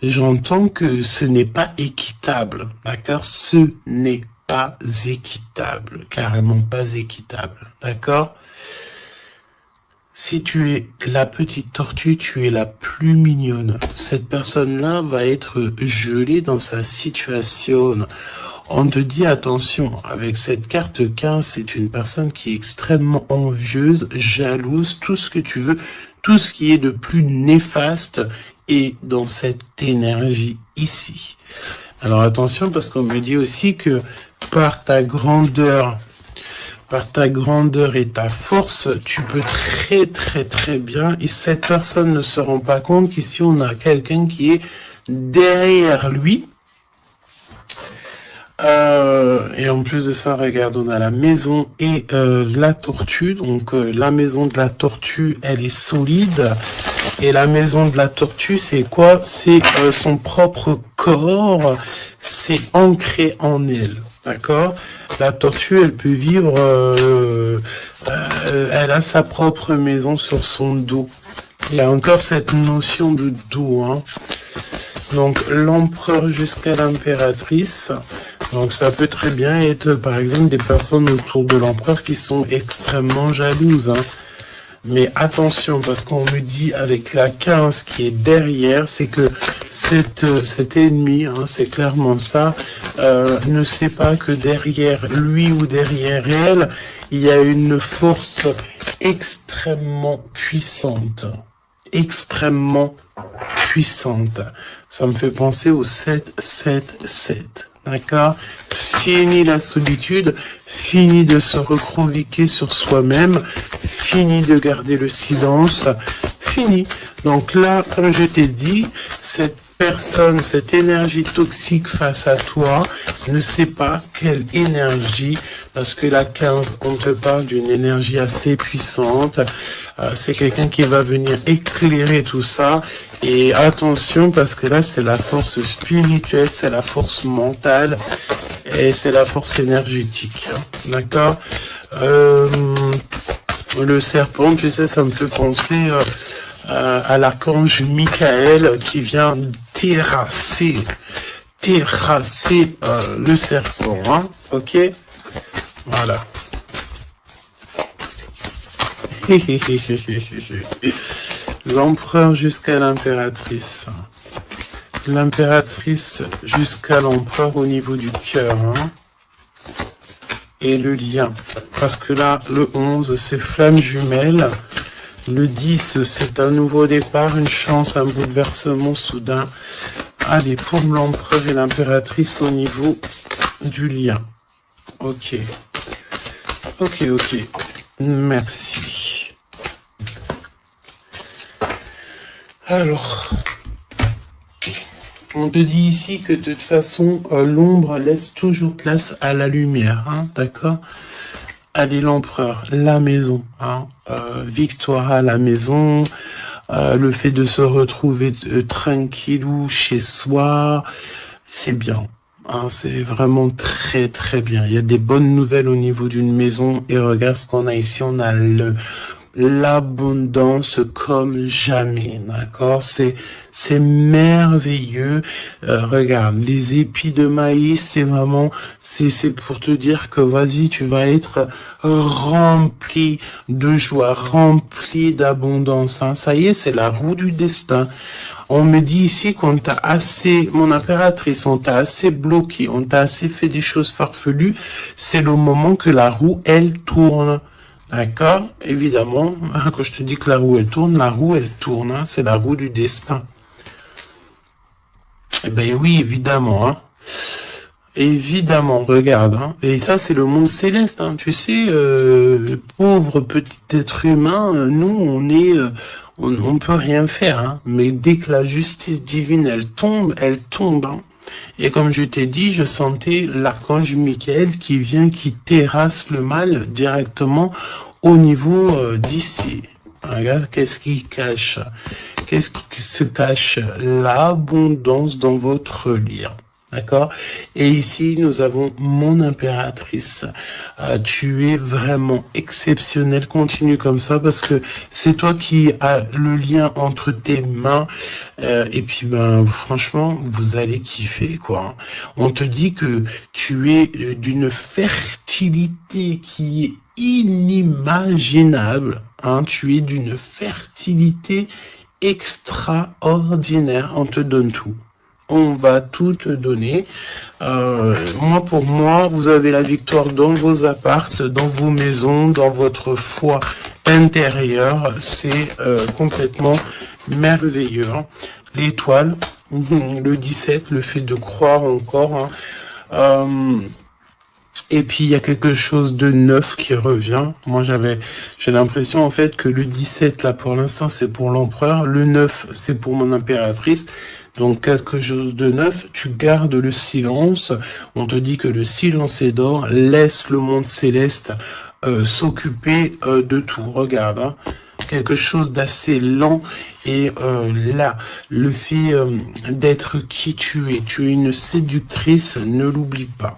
j'entends que ce n'est pas équitable, d'accord? Ce n'est pas équitable, carrément pas équitable, d'accord? Si tu es la petite tortue, tu es la plus mignonne. Cette personne-là va être gelée dans sa situation. On te dit attention, avec cette carte 15, c'est une personne qui est extrêmement envieuse, jalouse, tout ce que tu veux, tout ce qui est de plus néfaste est dans cette énergie ici. Alors attention, parce qu'on me dit aussi que par ta grandeur et ta force, tu peux très bien, et cette personne ne se rend pas compte qu'ici on a quelqu'un qui est derrière lui. Et en plus de ça, regarde, on a la maison et la tortue. Donc la maison de la tortue, elle est solide. Et la maison de la tortue, c'est quoi? C'est son propre corps. C'est ancré en elle. D'accord? La tortue, elle peut vivre, elle a sa propre maison sur son dos. Il y a encore cette notion de dos, hein. Donc, l'empereur jusqu'à l'impératrice. Donc, ça peut très bien être, par exemple, des personnes autour de l'empereur qui sont extrêmement jalouses, hein. Mais attention, parce qu'on me dit avec la 15 qui est derrière, c'est que cet ennemi, hein, c'est clairement ça, ne sait pas que derrière lui ou derrière elle, il y a une force extrêmement puissante. Extrêmement puissante. Ça me fait penser au 7-7-7. D'accord? Fini la solitude, fini de se recroqueviller sur soi-même, fini de garder le silence, fini. Donc là, comme je t'ai dit, cette personne, cette énergie toxique face à toi, ne sait pas quelle énergie, parce que la 15, on te parle d'une énergie assez puissante, c'est quelqu'un qui va venir éclairer tout ça, et attention, parce que là, c'est la force spirituelle, c'est la force mentale, et c'est la force énergétique, hein, d'accord? Le serpent, tu sais, ça me fait penser à l'archange Michael qui vient terrasser le serpent, hein, ok? Voilà. L'empereur jusqu'à l'impératrice. L'impératrice jusqu'à l'empereur au niveau du cœur, hein. Et le lien. Parce que là, le 11, c'est flamme jumelle. Le 10, c'est un nouveau départ, une chance, un bouleversement soudain. Allez, pour l'empereur et l'impératrice au niveau du lien. Ok. Ok. Merci. Alors, on te dit ici que de toute façon, l'ombre laisse toujours place à la lumière, hein, d'accord? Allez, l'empereur, la maison, hein, victoire à la maison, le fait de se retrouver tranquillou chez soi, c'est bien. Hein, c'est vraiment très très bien. Il y a des bonnes nouvelles au niveau d'une maison et regarde ce qu'on a ici. On a l'abondance comme jamais, d'accord? C'est merveilleux. Regarde, les épis de maïs, c'est vraiment, c'est pour te dire que vas-y, tu vas être rempli de joie, rempli d'abondance, hein. Ça y est, c'est la roue du destin. On me dit ici qu'on t'a assez, mon impératrice, on t'a assez bloqué, on t'a assez fait des choses farfelues. C'est le moment que la roue, elle tourne. D'accord? Évidemment, quand je te dis que la roue, elle tourne, hein, c'est la roue du destin. Eh ben oui, évidemment, hein. Évidemment, regarde, hein. Et ça, c'est le monde céleste, hein. Tu sais, pauvre petit être humain, nous, on peut rien faire, hein. Mais dès que la justice divine, elle tombe, hein. Et comme je t'ai dit, je sentais l'archange Michael qui vient, qui terrasse le mal directement au niveau d'ici. Regarde, qu'est-ce qui cache? Qu'est-ce qui se cache? L'abondance dans votre lien. D'accord? Et ici, nous avons mon impératrice. Tu es vraiment exceptionnel. Continue comme ça parce que c'est toi qui as le lien entre tes mains. Et puis, ben, franchement, vous allez kiffer, quoi. On te dit que tu es d'une fertilité qui est inimaginable. Hein? Tu es d'une fertilité extraordinaire. On te donne tout. On va tout te donner. Moi, pour moi, vous avez la victoire dans vos appartes, dans vos maisons, dans votre foi intérieure. C'est complètement merveilleux. Hein. L'étoile, le 17, le fait de croire encore. Hein. Et puis, il y a quelque chose de neuf qui revient. Moi, j'ai l'impression, en fait, que le 17, là, pour l'instant, c'est pour l'empereur. Le 9, c'est pour mon impératrice. Donc, quelque chose de neuf. Tu gardes le silence. On te dit que le silence est d'or. Laisse le monde céleste s'occuper de tout. Regarde, hein. Quelque chose d'assez lent. Et là, le fait d'être qui tu es une séductrice, ne l'oublie pas.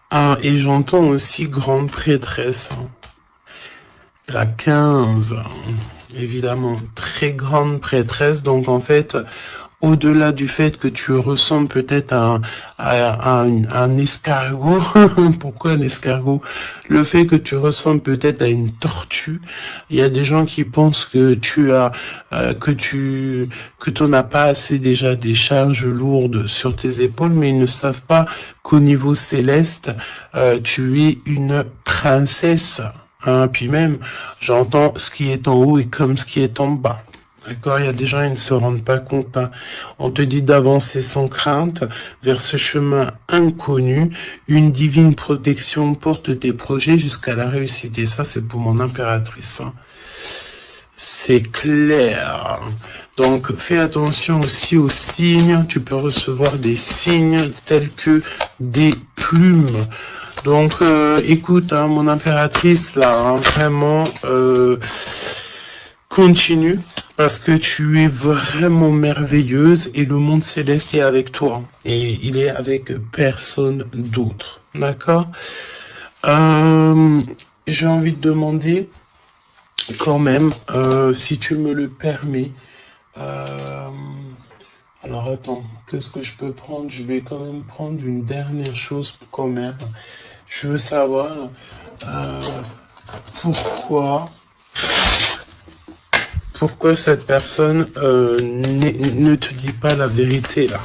Ah, et j'entends aussi grande prêtresse. La 15, évidemment, très grande prêtresse. Donc en fait, au-delà du fait que tu ressembles peut-être à un escargot, pourquoi un escargot? Le fait que tu ressembles peut-être à une tortue. Il y a des gens qui pensent que tu as, que tu n'as pas assez déjà des charges lourdes sur tes épaules, mais ils ne savent pas qu'au niveau céleste, tu es une princesse. Hein, puis même, j'entends ce qui est en haut est comme ce qui est en bas. D'accord, il y a des gens, ils ne se rendent pas compte. Hein. On te dit d'avancer sans crainte vers ce chemin inconnu. Une divine protection porte tes projets jusqu'à la réussite. Et ça, c'est pour mon impératrice. Hein. C'est clair. Donc, fais attention aussi aux signes. Tu peux recevoir des signes tels que des plumes. Donc, écoute, hein, mon impératrice, là, hein, vraiment, continue, parce que tu es vraiment merveilleuse et le monde céleste est avec toi. Et il est avec personne d'autre. D'accord? J'ai envie de demander, quand même, si tu me le permets, alors attends, qu'est-ce que je peux prendre? Je vais quand même prendre une dernière chose quand même. Je veux savoir pourquoi cette personne ne te dit pas la vérité là.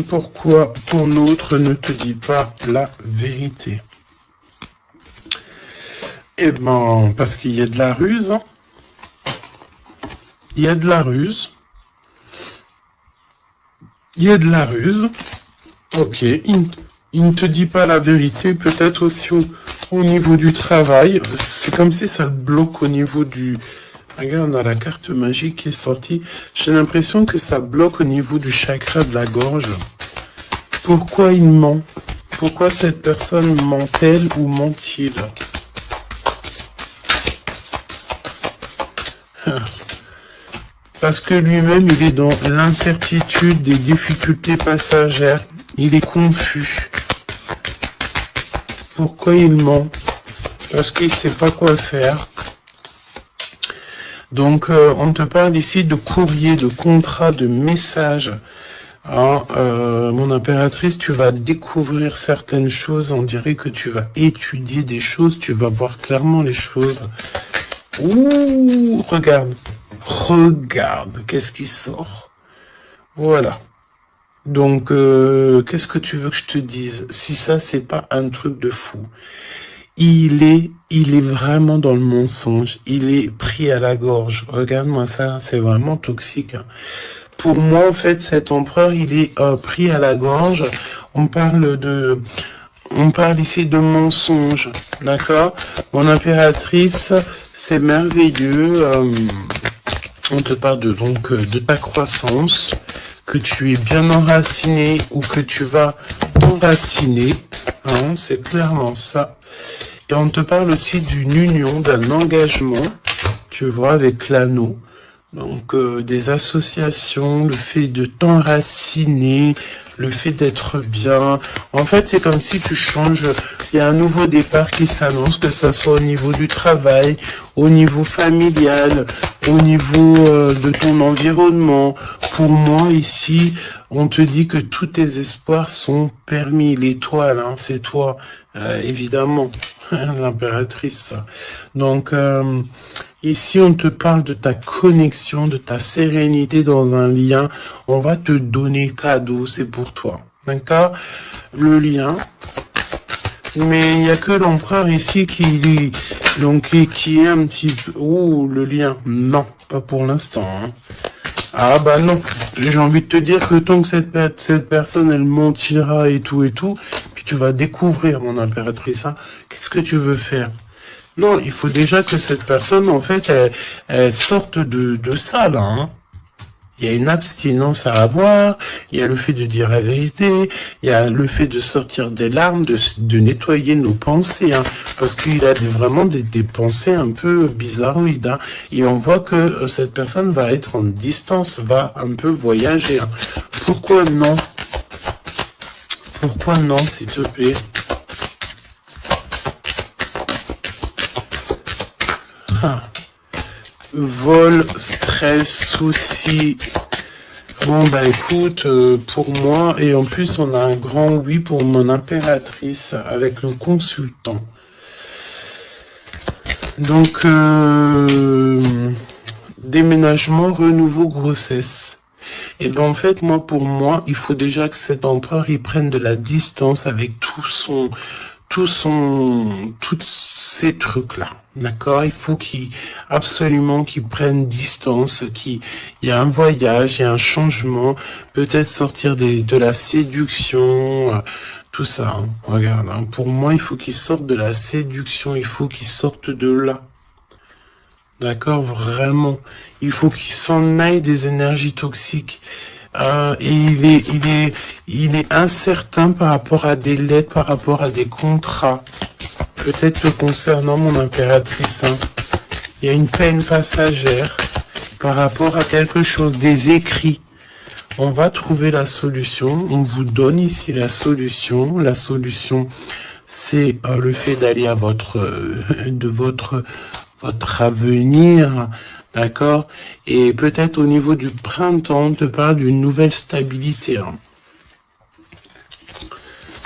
Pourquoi ton autre ne te dit pas la vérité? Eh ben, parce qu'il y a de la ruse. Hein. Il y a de la ruse. Il y a de la ruse. Ok, il ne te dit pas la vérité, peut-être aussi au niveau du travail. C'est comme si ça le bloque au niveau du... Regarde, on a la carte magique qui est sortie. J'ai l'impression que ça bloque au niveau du chakra de la gorge. Pourquoi il ment? Pourquoi cette personne ment-elle ou ment-il? Parce que lui-même, il est dans l'incertitude des difficultés passagères. Il est confus. Pourquoi il ment? Parce qu'il ne sait pas quoi faire. Donc, on te parle ici de courrier, de contrat, de message. Hein, mon impératrice, tu vas découvrir certaines choses. On dirait que tu vas étudier des choses. Tu vas voir clairement les choses. Ouh, regarde. Regarde, qu'est-ce qui sort? Voilà. Donc, qu'est-ce que tu veux que je te dise? Si ça, c'est pas un truc de fou. Il est vraiment dans le mensonge. Il est pris à la gorge. Regarde-moi ça, c'est vraiment toxique. Hein. Pour moi, en fait, cet empereur, il est pris à la gorge. On parle ici de mensonge, d'accord? Mon impératrice, c'est merveilleux. On te parle de ta croissance, que tu es bien enraciné ou que tu vas t'enraciner, hein, c'est clairement ça. Et on te parle aussi d'une union, d'un engagement, tu vois, avec l'anneau. Donc des associations, le fait de t'enraciner, le fait d'être bien. En fait, c'est comme si tu changes. Il y a un nouveau départ qui s'annonce, que ça soit au niveau du travail, au niveau familial, au niveau de ton environnement. Pour moi, ici, on te dit que tous tes espoirs sont permis. L'étoile, hein, c'est toi, évidemment, l'impératrice. Donc, ici, on te parle de ta connexion, de ta sérénité dans un lien. On va te donner cadeau, c'est pour toi. D'accord? Le lien. Mais il n'y a que l'empereur ici qui est un petit peu... Ouh, le lien. Non, pas pour l'instant. Hein. Ah bah non. J'ai envie de te dire que tant que cette personne, elle mentira et tout, puis tu vas découvrir, mon impératrice, hein, qu'est-ce que tu veux faire? Non, il faut déjà que cette personne, en fait, elle sorte de ça, là. Hein. Il y a une abstinence à avoir, il y a le fait de dire la vérité, il y a le fait de sortir des larmes, de nettoyer nos pensées, hein, parce qu'il a vraiment des pensées un peu bizarroïdes, hein, et on voit que cette personne va être en distance, va un peu voyager. Hein. Pourquoi non? Pourquoi non, s'il te plaît? Ah. Vol, stress, soucis. Bon, bah écoute, pour moi, et en plus on a un grand oui pour mon impératrice avec le consultant. Donc, déménagement, renouveau, grossesse. Et ben en fait, pour moi, il faut déjà que cet empereur, il prenne de la distance avec tous ces trucs-là. D'accord? Il faut absolument qu'il prenne distance, il y a un voyage, il y a un changement, peut-être sortir de la séduction, tout ça. Hein. Regarde, hein. Pour moi, il faut qu'il sorte de la séduction, il faut qu'il sorte de là. D'accord? Vraiment. Il faut qu'il s'en aille des énergies toxiques. Et il est incertain par rapport à des lettres, par rapport à des contrats. Peut-être concernant mon impératrice. Hein. Il y a une peine passagère par rapport à quelque chose, des écrits. On va trouver la solution. On vous donne ici la solution. La solution, c'est le fait d'aller à votre avenir. D'accord? Et peut-être au niveau du printemps, on te parle d'une nouvelle stabilité. Hein.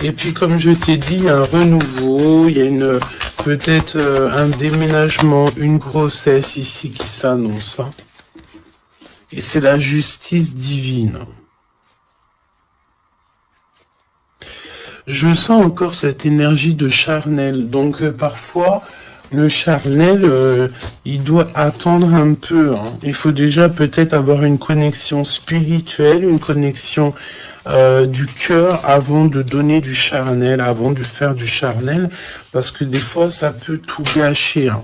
Et puis, comme je t'ai dit, un renouveau, il y a peut-être un déménagement, une grossesse ici qui s'annonce. Hein. Et c'est la justice divine. Je sens encore cette énergie de charnel. Donc, parfois, le charnel, il doit attendre un peu. Hein. Il faut déjà peut-être avoir une connexion spirituelle, une connexion du cœur avant de donner du charnel, avant de faire du charnel, parce que des fois, ça peut tout gâcher. Hein.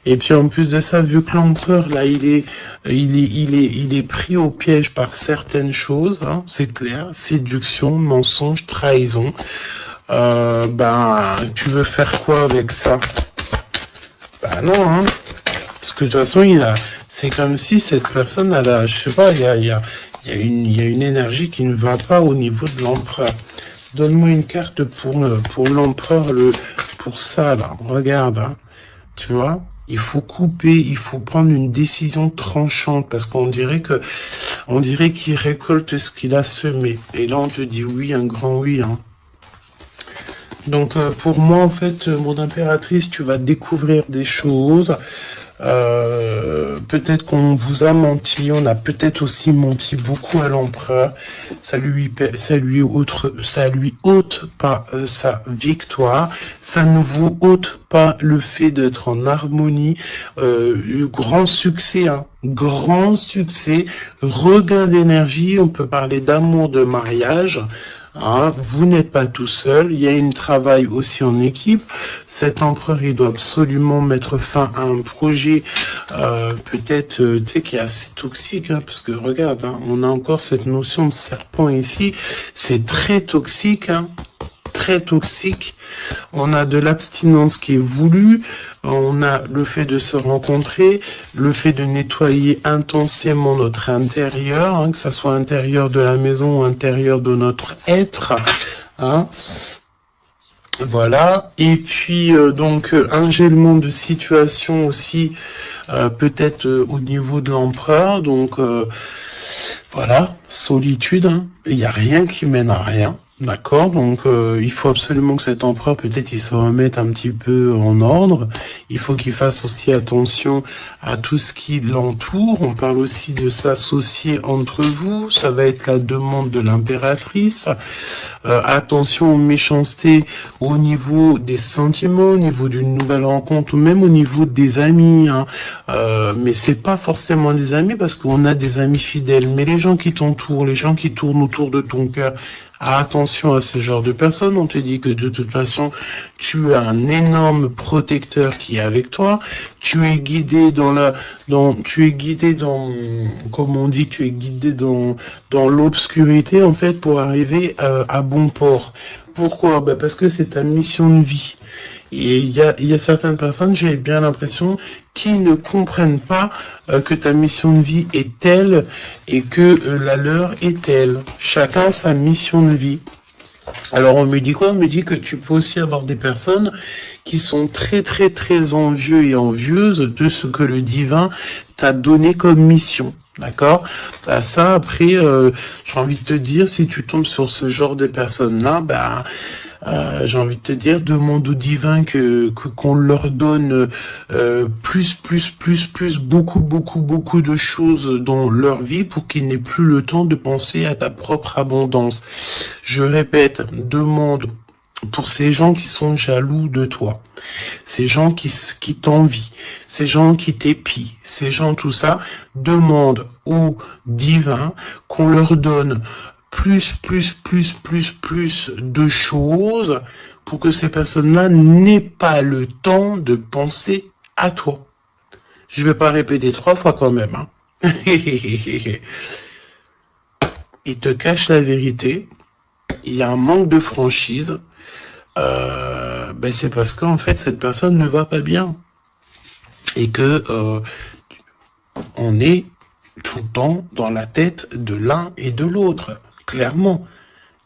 Et puis en plus de ça, vu que l'empereur là, il est pris au piège par certaines choses, hein, c'est clair, séduction, mensonge, trahison. Tu veux faire quoi avec ça? Bah non, hein. Parce que de toute façon, c'est comme si cette personne, je sais pas, il y a une énergie qui ne va pas au niveau de l'empereur. Donne-moi une carte pour l'empereur, pour ça, là. Regarde, hein. Tu vois? Il faut couper, il faut prendre une décision tranchante, parce qu'on dirait qu'il récolte ce qu'il a semé. Et là, on te dit oui, un grand oui, hein. Donc, pour moi, en fait, mon impératrice, tu vas découvrir des choses. Peut-être qu'on vous a menti, on a peut-être aussi menti beaucoup à l'empereur. Ça lui ôte pas sa victoire. Ça ne vous ôte pas le fait d'être en harmonie. Grand succès, hein. Grand succès. Regain d'énergie. On peut parler d'amour, de mariage. Hein, vous n'êtes pas tout seul, il y a un travail aussi en équipe. Cet empereur, il doit absolument mettre fin à un projet, peut-être, tu sais, qui est assez toxique, hein, parce que regarde, hein, on a encore cette notion de serpent ici, c'est très toxique, hein, très toxique. On a de l'abstinence qui est voulue, on a le fait de se rencontrer, le fait de nettoyer intensément notre intérieur, hein, que ça soit intérieur de la maison ou intérieur de notre être. Hein. Voilà. Et puis, un gèlement de situation aussi, peut-être au niveau de l'empereur. Donc, voilà, solitude. Hein. Il n'y a rien qui mène à rien. D'accord, donc il faut absolument que cet empereur, peut-être, il se remette un petit peu en ordre. Il faut qu'il fasse aussi attention à tout ce qui l'entoure. On parle aussi de s'associer entre vous. Ça va être la demande de l'impératrice. Attention aux méchancetés au niveau des sentiments, au niveau d'une nouvelle rencontre, ou même au niveau des amis. Hein. Mais c'est pas forcément des amis, parce qu'on a des amis fidèles. Mais les gens qui t'entourent, les gens qui tournent autour de ton cœur, Attention à ce genre de personnes. On te dit que de toute façon, tu as un énorme protecteur qui est avec toi. Tu es guidé comme on dit, tu es guidé dans l'obscurité, en fait, pour arriver à bon port. Pourquoi? Parce que c'est ta mission de vie. Et il y a certaines personnes, j'ai bien l'impression, qui ne comprennent pas que ta mission de vie est telle et que la leur est telle. Chacun a sa mission de vie. Alors on me dit quoi? On me dit que tu peux aussi avoir des personnes qui sont très très très envieux et envieuses de ce que le divin t'a donné comme mission. D'accord? Ça après, j'ai envie de te dire, si tu tombes sur ce genre de personnes-là, j'ai envie de te dire, demande au divin qu'on leur donne beaucoup de choses dans leur vie pour qu'ils n'aient plus le temps de penser à ta propre abondance. Je répète, demande pour ces gens qui sont jaloux de toi, ces gens qui t'envient, ces gens qui t'épient, ces gens tout ça, demande au divin qu'on leur donne plus de choses pour que ces personnes-là n'aient pas le temps de penser à toi. Je vais pas répéter 3 fois quand même, hein. Il te cache la vérité. Il y a un manque de franchise. C'est parce qu'en fait, cette personne ne va pas bien. Et que on est tout le temps dans la tête de l'un et de l'autre. Clairement,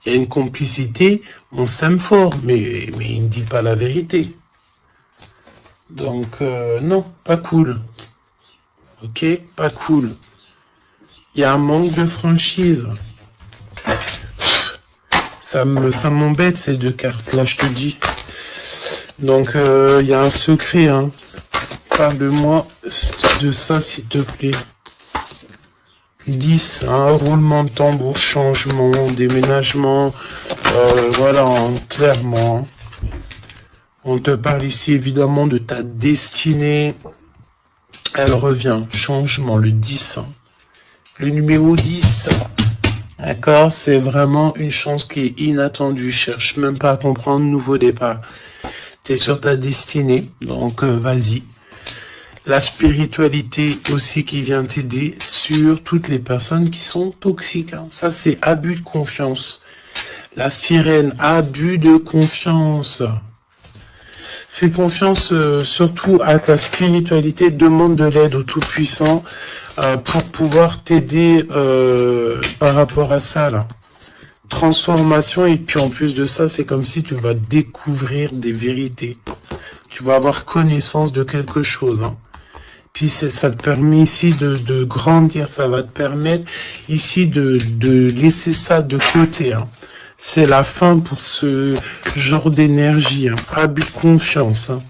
il y a une complicité, on s'aime fort, mais il ne dit pas la vérité. Donc, non, pas cool. Ok, pas cool. Il y a un manque de franchise. Ça m'embête ces 2 cartes-là, je te dis. Donc, il y a un secret, hein. Parle-moi de ça, s'il te plaît. 10, roulement de tambour, changement, déménagement, voilà, clairement. On te parle ici évidemment de ta destinée. Elle revient, changement, le 10. Le numéro 10. D'accord, c'est vraiment une chance qui est inattendue. Cherche même pas à comprendre, nouveau départ. T'es sur ta destinée, donc vas-y. La spiritualité aussi qui vient t'aider sur toutes les personnes qui sont toxiques. Hein. Ça, c'est abus de confiance. La sirène, abus de confiance. Fais confiance surtout à ta spiritualité. Demande de l'aide au Tout-Puissant pour pouvoir t'aider par rapport à ça. Là. Transformation, et puis en plus de ça, c'est comme si tu vas découvrir des vérités. Tu vas avoir connaissance de quelque chose. Hein. Puis ça te permet ici de grandir, ça va te permettre ici de laisser ça de côté. Hein. C'est la fin pour ce genre d'énergie, hein. Abus de confiance. Hein.